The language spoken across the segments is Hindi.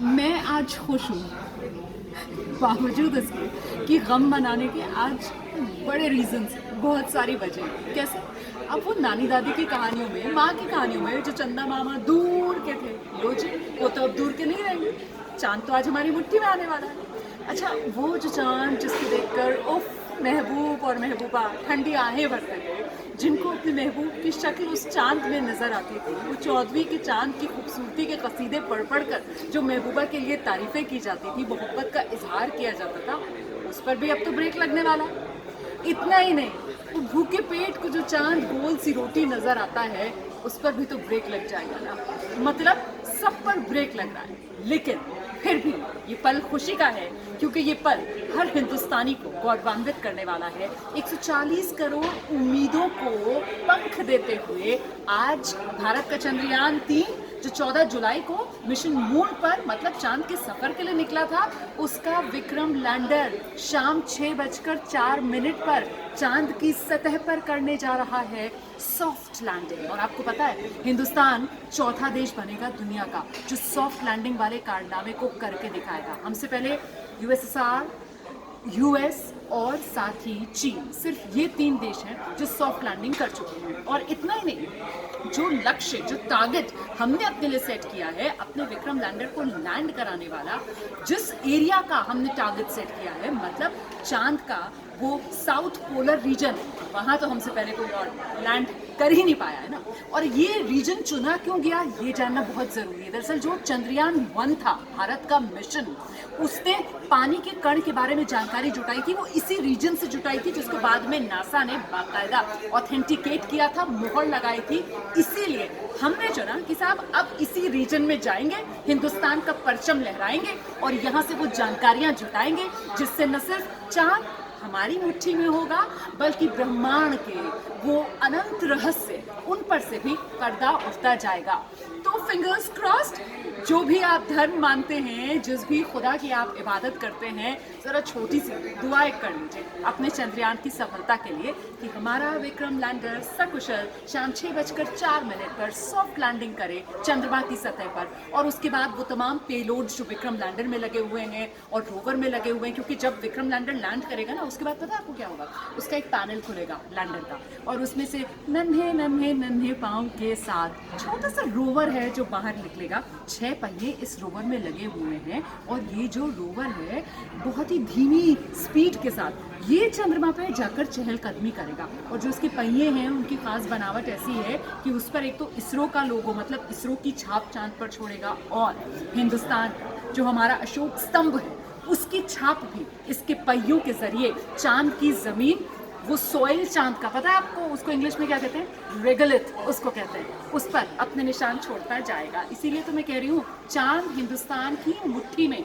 मैं आज खुश हूँ, बावजूद इसके कि गम मनाने के आज बड़े रीजंस, बहुत सारी वजह। कैसे? अब वो नानी दादी की कहानियों में, माँ की कहानियों में जो चंदा मामा दूर के थे, लो जी वो तो अब दूर के नहीं रहेंगे। चांद तो आज हमारी मुट्ठी में आने वाला है। अच्छा, वो जो चांद जिसको देखकर उफ महबूब और महबूबा ठंडी आहें भरते थे, जिनको अपने महबूब की शक्ल उस चांद में नजर आती थी, वो चौदहवीं के चांद की खूबसूरती के कसीदे पढ़ पढ़ कर जो महबूबा के लिए तारीफें की जाती थी, मोहब्बत का इजहार किया जाता था, उस पर भी अब तो ब्रेक लगने वाला है। इतना ही नहीं, वो भूखे पेट को जो चांद गोल सी रोटी नजर आता है, उस पर भी तो ब्रेक लग जाएगा ना। मतलब सब पर ब्रेक लग रहा है, लेकिन फिर भी ये पल खुशी का है, क्योंकि ये पल हर हिंदुस्तानी को गौरवान्वित करने वाला है। 140 करोड़ उम्मीदों को पंख देते हुए आज भारत का चंद्रयान-3 जो 14 जुलाई को मिशन मून पर मतलब चांद के सफर के लिए निकला था, उसका विक्रम लैंडर शाम 6:04 पर चांद की सतह पर करने जा रहा है सॉफ्ट लैंडिंग। और आपको पता है, हिंदुस्तान चौथा देश बनेगा दुनिया का जो सॉफ्ट लैंडिंग वाले कारनामे को करके दिखाएगा। हमसे पहले यूएसएसआर, यूएस और साथ ही चीन, सिर्फ ये 3 देश हैं जो सॉफ्ट लैंडिंग कर चुके हैं। और इतना ही नहीं, जो लक्ष्य, जो टारगेट हमने अपने लिए सेट किया है, अपने विक्रम लैंडर को लैंड कराने वाला, जिस एरिया का हमने टारगेट सेट किया है, मतलब चांद का वो साउथ पोलर रीजन, वहाँ तो हमसे पहले कोई और लैंड कर ही नहीं पाया है ना। और ये रीजन चुना क्यों गया, ये जानना बहुत ज़रूरी है। दरअसल जो चंद्रयान-1 था, भारत का मिशन, उसने पानी के कण के बारे में जानकारी जुटाई थी, वो इसी रीजन से जुटाई थी, जिसको बाद में नासा ने बाकायदा ऑथेंटिकेट किया था, मुहर लगाई थी। इसीलिए हमने चुना कि साहब अब इसी रीजन में जाएंगे, हिंदुस्तान का परचम लहराएंगे और यहाँ से वो जानकारियाँ जुटाएंगे, जिससे न सिर्फ चांद हमारी मुट्ठी में होगा, बल्कि ब्रह्मांड के वो अनंत रहस्य, उन पर से भी पर्दा उठता जाएगा। तो फिंगर्स क्रॉस्ड, जो भी आप धर्म मानते हैं, जिस भी खुदा की आप इबादत करते हैं, ज़रा छोटी सी दुआएं कर लीजिए अपने चंद्रयान की सफलता के लिए कि हमारा विक्रम लैंडर सकुशल शाम 6:04 पर सॉफ्ट लैंडिंग करे चंद्रमा की सतह पर। और उसके बाद वो तमाम पेलोड्स जो विक्रम लैंडर में लगे हुए हैं और रोवर में लगे हुए हैं, क्योंकि जब विक्रम लैंडर लैंड करेगा ना, उसके बाद पता है आपको क्या होगा? उसका एक पैनल खुलेगा लैंडर का, और उसमें से नन्हे नन्हे नन्हे पाँव के साथ छोटा सा रोवर है जो बाहर निकलेगा। 6 पहिए इस रोवर में लगे हुए हैं, और ये जो रोवर है बहुत ही धीमी स्पीड के साथ ये चंद्रमा पर जाकर चहलकदमी करेगा। और जो इसके पहिए हैं, उनकी खास बनावट ऐसी है कि उस पर एक तो इसरो का लोगो, मतलब इसरो की छाप चांद पर छोड़ेगा, और हिंदुस्तान जो हमारा अशोक स्तंभ है, उसकी छाप भी इसके पहियों के जरिए चांद की जमीन, वो सोइल चांद का, पता है आपको उसको इंग्लिश में क्या कहते हैं? रेगलिथ उसको कहते हैं, उस पर अपने निशान छोड़ता जाएगा। इसीलिए तो मैं कह रही हूँ, चांद हिंदुस्तान की मुट्ठी में।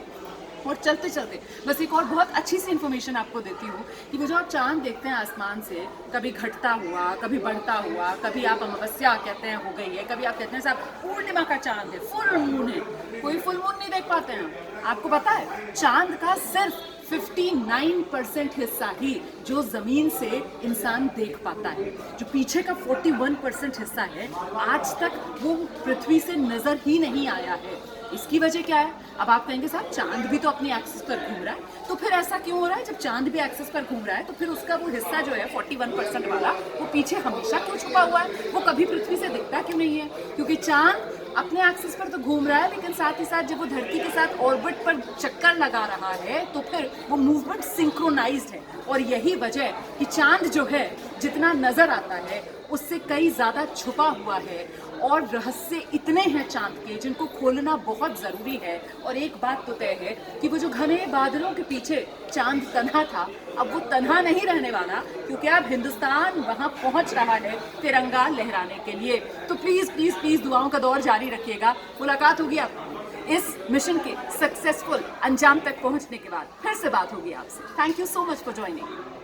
और चलते चलते बस एक और बहुत अच्छी सी इन्फॉर्मेशन आपको देती हूँ कि वो जो आप चांद देखते हैं आसमान से, कभी घटता हुआ, कभी बढ़ता हुआ, कभी आप अमावस्या कहते हैं हो गई है, कभी आप कहते हैं साहब पूर्णिमा का चांद है, फुल मून है। कोई फुल मून नहीं देख पाते हैं। आपको पता है, चांद का सिर्फ 59% हिस्सा ही जो जमीन से इंसान देख पाता है, जो पीछे का 41% हिस्सा है, आज तक वो पृथ्वी से नजर ही नहीं आया है। इसकी वजह क्या है? अब आप कहेंगे साहब चांद भी तो अपनी एक्सिस पर घूम रहा है, तो फिर ऐसा क्यों हो रहा है? जब चांद भी एक्सिस पर घूम रहा है, तो फिर उसका वो हिस्सा जो है 41% वाला, वो पीछे हमेशा क्यों छुपा हुआ है? वो कभी पृथ्वी से दिखता क्यों नहीं है? क्योंकि चांद अपने एक्सिस पर तो घूम रहा है, लेकिन साथ ही साथ जब वो धरती के साथ ऑर्बिट पर चक्कर लगा रहा है, तो फिर वो मूवमेंट सिंक्रोनाइज्ड है। और यही वजह है कि चांद जो है, जितना नजर आता है उससे कई ज़्यादा छुपा हुआ है, और रहस्य इतने हैं चांद के जिनको खोलना बहुत ज़रूरी है। और एक बात तो तय है कि वो जो घने बादलों के पीछे चांद तन्हा था, अब वो तन्हा नहीं रहने वाला, क्योंकि अब हिंदुस्तान वहाँ पहुँच रहा है तिरंगा लहराने के लिए। तो प्लीज़ प्लीज़ प्लीज़ दुआओं का दौर जारी रखिएगा। मुलाकात होगी आपकी इस मिशन के सक्सेसफुल अंजाम तक पहुँचने के बाद, फिर से बात होगी आपसे। Thank you so much for joining.